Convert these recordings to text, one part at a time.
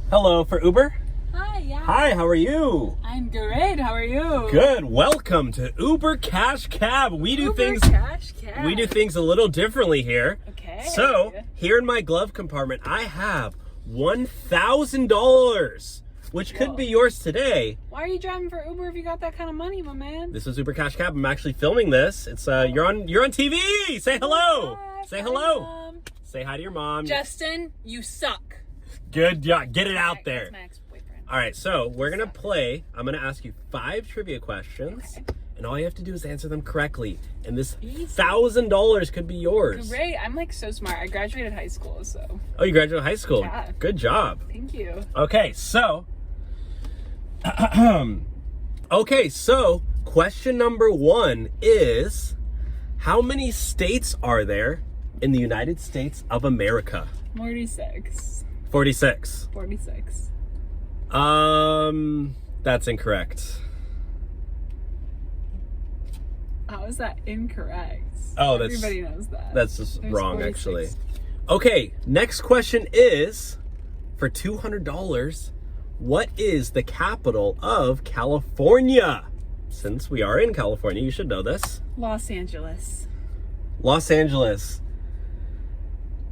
Hello, for Uber? Hi, yeah. Hi, how are you? I'm great. How are you? Good. Welcome to Uber Cash Cab. We do things a little differently here. Okay. So, here in my glove compartment, I have $1,000, which could be yours today. Why are you driving for Uber if you got that kind of money, my man? This is Uber Cash Cab. I'm actually filming this. It's you're on TV. Say hello. Hi, Say hi, hello. Mom. Say hi to your mom. Justin, you suck. Good. Yeah, get it out there. That's my ex-boyfriend. All right, so we're gonna play. I'm gonna ask you 5 trivia questions, and all you have to do is answer them correctly. And this $1,000 could be yours. Great. I'm like so smart. I graduated high school, so. Oh, you graduated high school. Yeah. Good job. Thank you. Okay, so. Question number 1 is, how many states are there in the United States of America? 46. 46. 46. That's incorrect. How is that incorrect? Oh, everybody knows that. That's just There's wrong, 46. actually. Okay, next question is, for $200, what is the capital of California? Since we are in California, you should know this. Los Angeles. Los Angeles.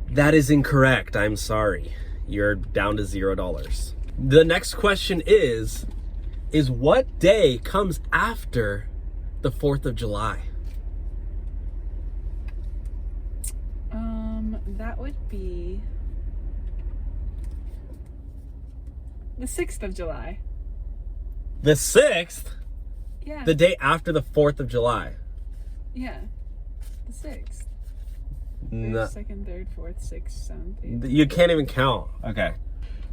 That is incorrect. I'm sorry. You're down to $0. The next question is what day comes after the 4th of July? That would be the 6th of July. The 6th? Yeah. The day after the 4th of July. Yeah. The 6th. No. First, second, third, fourth, sixth, seventh, eighth. You can't even count.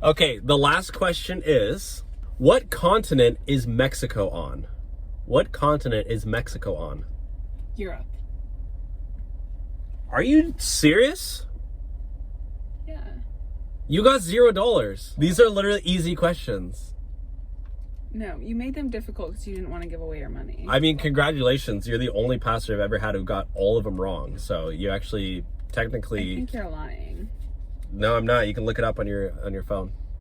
Okay, the last question is, what continent is Mexico on? What continent is Mexico on? Europe. Are you serious? Yeah. You got $0. These are literally easy questions. No, you made them difficult because you didn't want to give away your money. I mean, congratulations. You're the only pastor I've ever had who got all of them wrong. So you actually technically... I think you're lying. No, I'm not. You can look it up on your phone.